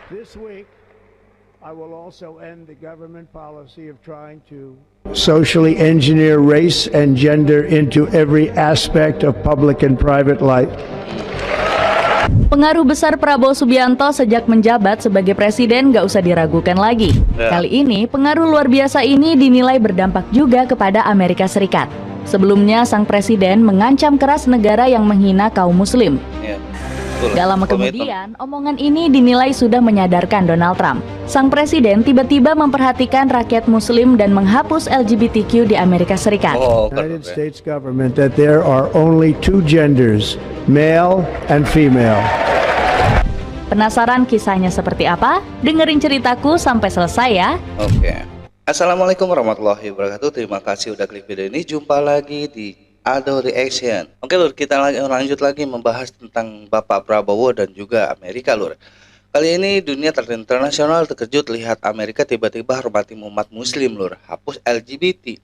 This week, I will also end the government policy of trying to socially engineer race and gender into every aspect of public and private life. Pengaruh besar Prabowo Subianto sejak menjabat sebagai presiden gak usah diragukan lagi. Kali ini, pengaruh luar biasa ini dinilai berdampak juga kepada Amerika Serikat. Sebelumnya, sang presiden mengancam keras negara yang menghina kaum muslim. Gak lama kemudian, omongan ini dinilai sudah menyadarkan Donald Trump. Sang presiden tiba-tiba memperhatikan rakyat muslim dan menghapus LGBTQ di Amerika Serikat. United States government that there are only two genders, male and female. Penasaran kisahnya seperti apa? Dengerin ceritaku sampai selesai ya. Oke. Assalamualaikum warahmatullahi wabarakatuh. Terima kasih udah klik video ini. Jumpa lagi di Aldo Reaction. Oke lur, kita lanjut lagi membahas tentang Bapak Prabowo dan juga Amerika lur. Kali ini dunia internasional terkejut lihat Amerika tiba-tiba hormati umat muslim lur. Hapus LGBT,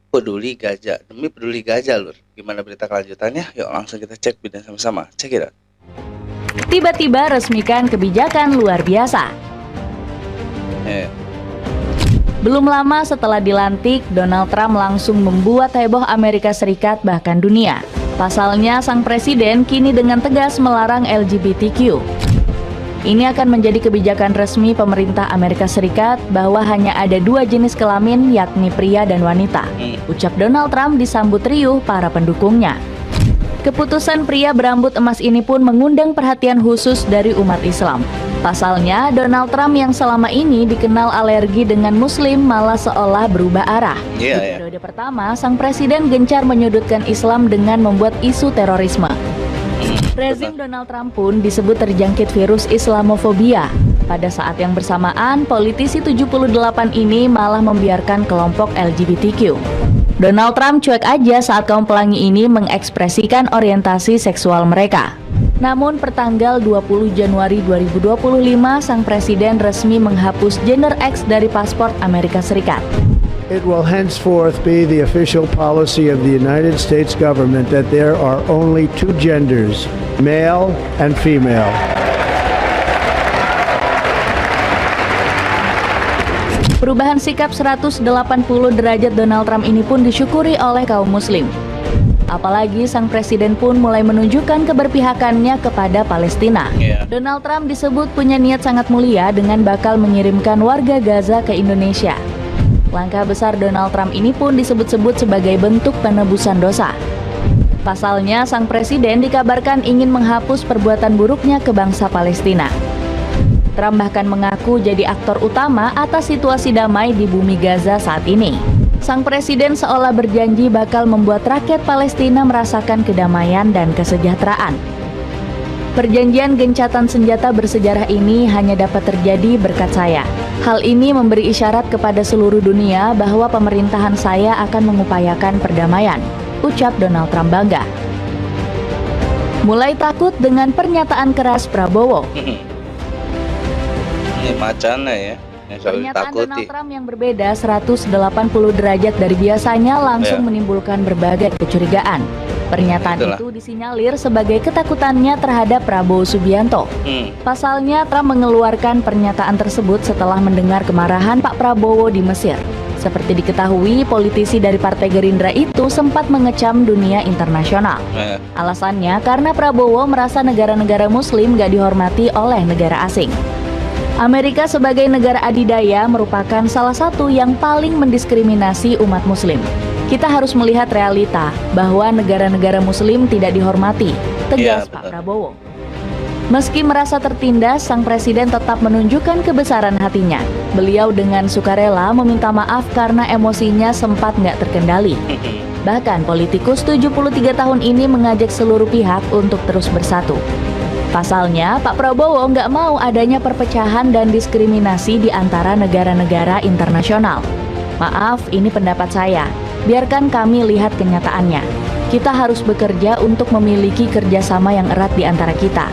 peduli gajah, demi peduli gajah lur. Gimana berita kelanjutannya? Yuk langsung kita cek video sama-sama. Cek it out. Tiba-tiba resmikan kebijakan luar biasa. Belum lama setelah dilantik, Donald Trump langsung membuat heboh Amerika Serikat bahkan dunia. Pasalnya, sang presiden kini dengan tegas melarang LGBTQ. Ini akan menjadi kebijakan resmi pemerintah Amerika Serikat bahwa hanya ada dua jenis kelamin, yakni pria dan wanita. Ucap Donald Trump disambut riuh para pendukungnya. Keputusan pria berambut emas ini pun mengundang perhatian khusus dari umat Islam. Pasalnya, Donald Trump yang selama ini dikenal alergi dengan muslim malah seolah berubah arah. Di periode pertama, sang presiden gencar menyudutkan Islam dengan membuat isu terorisme. Rezim Donald Trump pun disebut terjangkit virus Islamofobia. Pada saat yang bersamaan, politisi 78 ini malah membiarkan kelompok LGBTQ. Donald Trump cuek aja saat kaum pelangi ini mengekspresikan orientasi seksual mereka. Namun pertanggal 20 Januari 2025, sang presiden resmi menghapus gender X dari paspor Amerika Serikat. It will henceforth be the official policy of the United States government that there are only two genders, male and female. Perubahan sikap 180 derajat Donald Trump ini pun disyukuri oleh kaum muslim. Apalagi sang presiden pun mulai menunjukkan keberpihakannya kepada Palestina. Donald Trump disebut punya niat sangat mulia dengan bakal mengirimkan warga Gaza ke Indonesia. Langkah besar Donald Trump ini pun disebut-sebut sebagai bentuk penebusan dosa. Pasalnya, sang presiden dikabarkan ingin menghapus perbuatan buruknya ke bangsa Palestina. Trump bahkan mengaku jadi aktor utama atas situasi damai di bumi Gaza saat ini. Sang presiden seolah berjanji bakal membuat rakyat Palestina merasakan kedamaian dan kesejahteraan. Perjanjian gencatan senjata bersejarah ini hanya dapat terjadi berkat saya. Hal ini memberi isyarat kepada seluruh dunia bahwa pemerintahan saya akan mengupayakan perdamaian, ucap Donald Trump bangga. Mulai takut dengan pernyataan keras Prabowo. Ini macana ya. Pernyataan Donald Trump yang berbeda 180 derajat dari biasanya langsung menimbulkan berbagai kecurigaan. Pernyataan itu disinyalir sebagai ketakutannya terhadap Prabowo Subianto. Pasalnya, Trump mengeluarkan pernyataan tersebut setelah mendengar kemarahan Pak Prabowo di Mesir. Seperti diketahui, politisi dari Partai Gerindra itu sempat mengecam dunia internasional. Alasannya karena Prabowo merasa negara-negara Muslim gak dihormati oleh negara asing. Amerika sebagai negara adidaya merupakan salah satu yang paling mendiskriminasi umat muslim. Kita harus melihat realita bahwa negara-negara muslim tidak dihormati, tegas Pak Prabowo. Meski merasa tertindas, sang presiden tetap menunjukkan kebesaran hatinya. Beliau dengan sukarela meminta maaf karena emosinya sempat nggak terkendali. Bahkan politikus 73 tahun ini mengajak seluruh pihak untuk terus bersatu. Pasalnya, Pak Prabowo nggak mau adanya perpecahan dan diskriminasi di antara negara-negara internasional. Maaf, ini pendapat saya. Biarkan kami lihat kenyataannya. Kita harus bekerja untuk memiliki kerjasama yang erat di antara kita.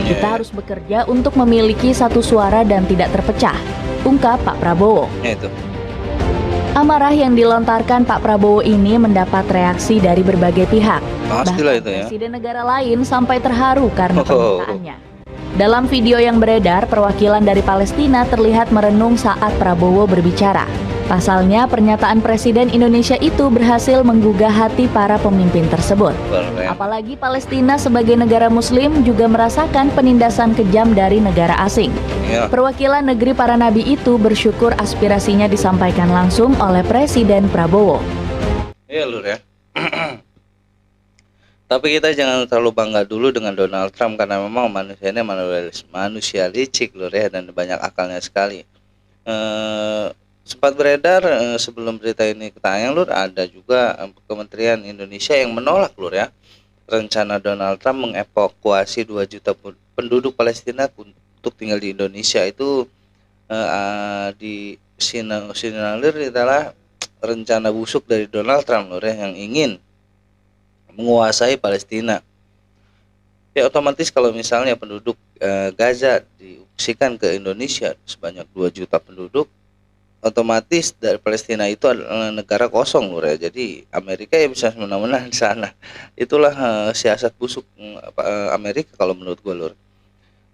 Kita harus bekerja untuk memiliki satu suara dan tidak terpecah, ungkap Pak Prabowo. Amarah yang dilontarkan Pak Prabowo ini mendapat reaksi dari berbagai pihak. Bahkan itu ya. Presiden negara lain sampai terharu karena pernyataannya. Dalam video yang beredar, perwakilan dari Palestina terlihat merenung saat Prabowo berbicara. Pasalnya, pernyataan Presiden Indonesia itu berhasil menggugah hati para pemimpin tersebut. Apalagi Palestina sebagai negara Muslim juga merasakan penindasan kejam dari negara asing. Perwakilan negeri para nabi itu bersyukur aspirasinya disampaikan langsung oleh Presiden Prabowo. Iya Lur ya. Tapi kita jangan terlalu bangga dulu dengan Donald Trump karena memang manusianya manusia licik Lur ya, dan banyak akalnya sekali. Sempat beredar sebelum berita ini tayang Lur, ada juga Kementerian Indonesia yang menolak Lur ya rencana Donald Trump mengevakuasi 2 juta penduduk Palestina untuk tinggal di Indonesia. Itu disinyalir adalah rencana busuk dari Donald Trump Lur ya, yang ingin menguasai Palestina. Ya otomatis kalau misalnya penduduk Gaza diungsikan ke Indonesia sebanyak 2 juta penduduk, otomatis dari Palestina itu adalah negara kosong Lur ya. Jadi Amerika ya bisa semena-mena di sana. Itulah siasat busuk Amerika kalau menurut gue Lur.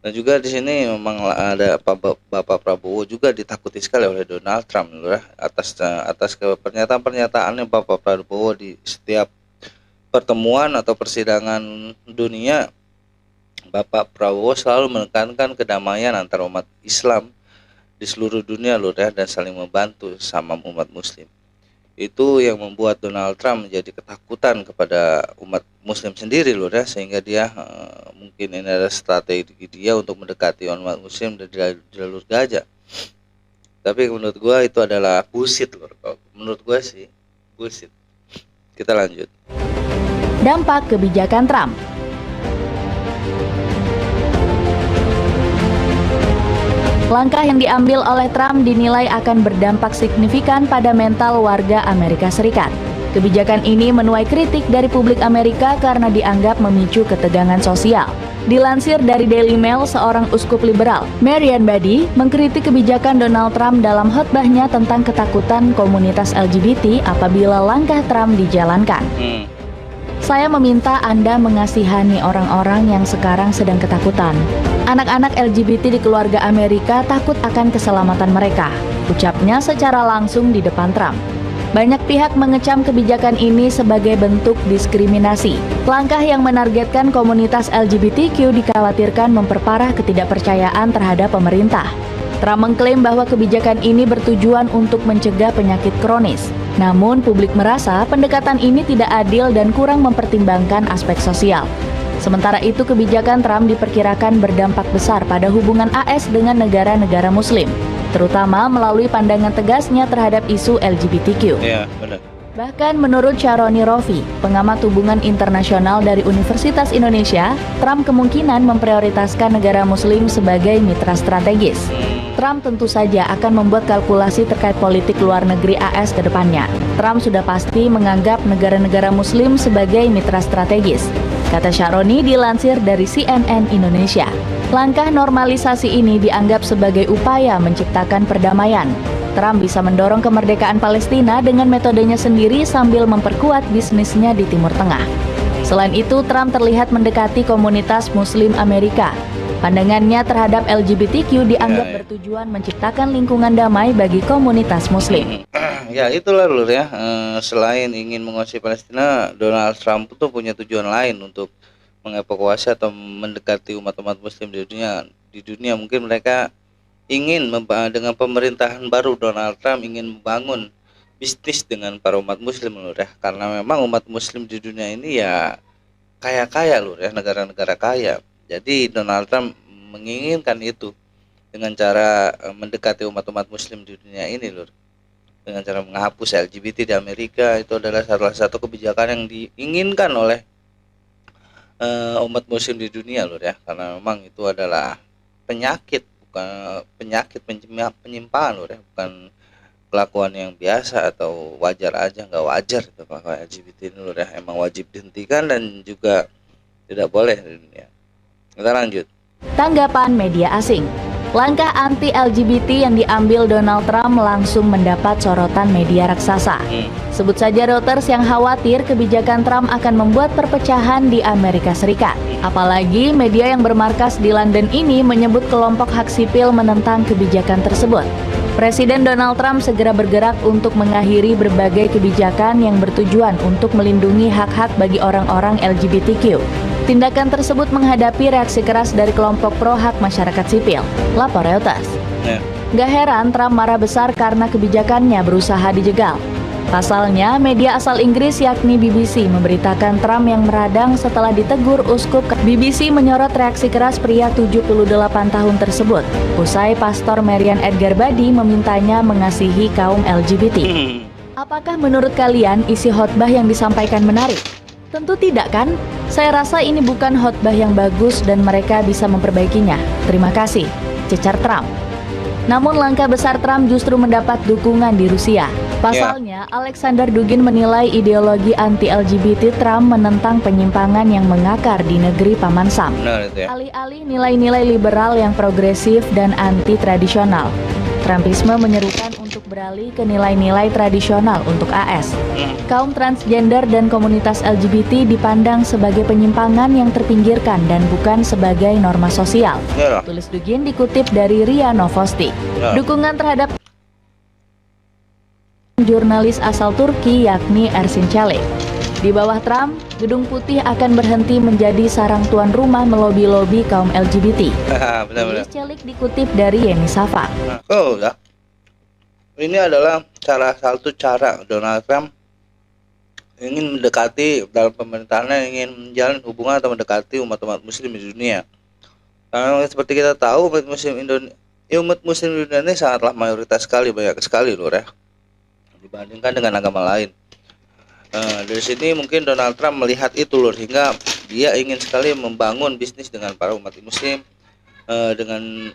Dan juga di sini memang ada Bapak Prabowo juga ditakuti sekali oleh Donald Trump Lur ya, atas pernyataan-pernyataannya Bapak Prabowo di setiap pertemuan atau persidangan dunia. Bapak Prabowo selalu menekankan kedamaian antara umat Islam di seluruh dunia Lur ya, dan saling membantu sama umat Muslim. Itu yang membuat Donald Trump menjadi ketakutan kepada umat Muslim sendiri Lur ya, sehingga dia mungkin ini adalah strategi dia untuk mendekati umat Muslim dari jalur Gaza. Tapi menurut gua itu adalah bullshit Lur. Menurut gua sih bullshit. Kita lanjut. Dampak kebijakan Trump. Langkah yang diambil oleh Trump dinilai akan berdampak signifikan pada mental warga Amerika Serikat. Kebijakan ini menuai kritik dari publik Amerika karena dianggap memicu ketegangan sosial. Dilansir dari Daily Mail, seorang uskup liberal, Marian Badi, mengkritik kebijakan Donald Trump dalam khotbahnya tentang ketakutan komunitas LGBT apabila langkah Trump dijalankan. Saya meminta Anda mengasihani orang-orang yang sekarang sedang ketakutan. Anak-anak LGBT di keluarga Amerika takut akan keselamatan mereka, ucapnya secara langsung di depan Trump. Banyak pihak mengecam kebijakan ini sebagai bentuk diskriminasi. Langkah yang menargetkan komunitas LGBTQ dikhawatirkan memperparah ketidakpercayaan terhadap pemerintah. Trump mengklaim bahwa kebijakan ini bertujuan untuk mencegah penyakit kronis. Namun, publik merasa pendekatan ini tidak adil dan kurang mempertimbangkan aspek sosial. Sementara itu, kebijakan Trump diperkirakan berdampak besar pada hubungan AS dengan negara-negara Muslim, terutama melalui pandangan tegasnya terhadap isu LGBTQ. Iya, benar. Bahkan menurut Sharoni Rofi, pengamat hubungan internasional dari Universitas Indonesia, Trump kemungkinan memprioritaskan negara Muslim sebagai mitra strategis. Trump tentu saja akan membuat kalkulasi terkait politik luar negeri AS ke depannya. Trump sudah pasti menganggap negara-negara Muslim sebagai mitra strategis, kata Sharoni dilansir dari CNN Indonesia. Langkah normalisasi ini dianggap sebagai upaya menciptakan perdamaian. Trump bisa mendorong kemerdekaan Palestina dengan metodenya sendiri sambil memperkuat bisnisnya di Timur Tengah. Selain itu, Trump terlihat mendekati komunitas Muslim Amerika. Pandangannya terhadap LGBTQ dianggap bertujuan menciptakan lingkungan damai bagi komunitas Muslim. Ya itulah Lur ya, selain ingin menguasai Palestina, Donald Trump itu punya tujuan lain untuk mengevakuasi atau mendekati umat-umat Muslim di dunia. Di dunia mungkin mereka ingin dengan pemerintahan baru Donald Trump ingin membangun bisnis dengan para umat Muslim Lur ya, karena memang umat Muslim di dunia ini ya kaya-kaya Lur ya, negara-negara kaya. Jadi Donald Trump menginginkan itu dengan cara mendekati umat-umat Muslim di dunia ini Lur, dengan cara menghapus LGBT di Amerika. Itu adalah salah satu kebijakan yang diinginkan oleh umat Muslim di dunia Lur ya, karena memang itu adalah penyakit, bukan penyakit penyimpangan Lur ya, bukan kelakuan yang biasa atau wajar aja, nggak wajar itu kelakuan LGBT ini Lur ya, emang wajib dihentikan dan juga tidak boleh di dunia. Kita lanjut. Tanggapan media asing. Langkah anti-LGBT yang diambil Donald Trump langsung mendapat sorotan media raksasa. Sebut saja Reuters yang khawatir kebijakan Trump akan membuat perpecahan di Amerika Serikat. Apalagi media yang bermarkas di London ini menyebut kelompok hak sipil menentang kebijakan tersebut. Presiden Donald Trump segera bergerak untuk mengakhiri berbagai kebijakan yang bertujuan untuk melindungi hak-hak bagi orang-orang LGBTQ. Tindakan tersebut menghadapi reaksi keras dari kelompok pro-hak masyarakat sipil, lapor Reuters. Gak heran Trump marah besar karena kebijakannya berusaha dijegal. Pasalnya, media asal Inggris yakni BBC memberitakan Trump yang meradang setelah ditegur uskup. BBC menyorot reaksi keras pria 78 tahun tersebut, usai Pastor Marian Edgar Badi memintanya mengasihi kaum LGBT. Apakah menurut kalian isi khotbah yang disampaikan menarik? Tentu tidak kan? Saya rasa ini bukan khotbah yang bagus dan mereka bisa memperbaikinya. Terima kasih, cecar Trump. Namun langkah besar Trump justru mendapat dukungan di Rusia. Pasalnya, Alexander Dugin menilai ideologi anti-LGBT Trump menentang penyimpangan yang mengakar di negeri Paman Sam. Alih-alih nilai-nilai liberal yang progresif dan anti-tradisional, Trumpisme menyerukan untuk beralih ke nilai-nilai tradisional untuk AS. Kaum transgender dan komunitas LGBT dipandang sebagai penyimpangan yang terpinggirkan dan bukan sebagai norma sosial. Tulis Dugin dikutip dari RIA Novosti. Dukungan terhadap jurnalis asal Turki yakni Ersin Çelik. Di bawah Trump, Gedung Putih akan berhenti menjadi sarang tuan rumah melobi-lobi kaum LGBT. Tulis Çelik dikutip dari Yeni Safa. Ini adalah satu cara Donald Trump ingin mendekati dalam pemerintahannya, ingin menjalin hubungan atau mendekati umat-umat muslim di dunia. Karena seperti kita tahu umat muslim di dunia ini sangatlah mayoritas sekali, banyak sekali loh ya, dibandingkan dengan agama lain. Dari sini mungkin Donald Trump melihat itu loh, hingga dia ingin sekali membangun bisnis dengan para umat muslim. Dengan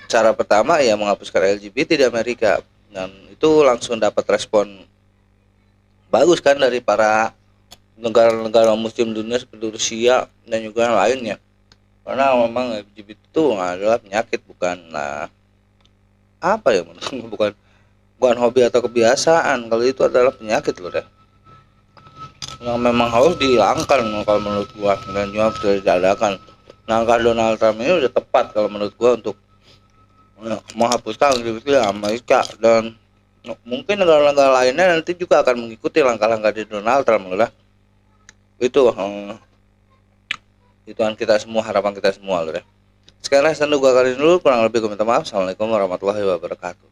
cara pertama ya menghapuskan LGBT di Amerika, dan itu langsung dapat respon bagus kan dari para negara-negara muslim dunia seperti Rusia dan juga yang lainnya. Karena memang LGBT itu adalah penyakit, bukan bukan hobi atau kebiasaan. Kalau itu adalah penyakit loh deh, yang memang harus dihilangkan kalau menurut gua, dan juga bisa diadakan. Langkah Donald Trump ini udah tepat kalau menurut gua untuk menghapuskan LGBT di Amerika, dan mungkin negara-negara lainnya nanti juga akan mengikuti langkah-langkah dari Donald Trump lah. Itu kan kita semua, harapan kita semua loh deh. Sekarang saya kali dulu, kurang lebih minta maaf. Assalamualaikum warahmatullahi wabarakatuh.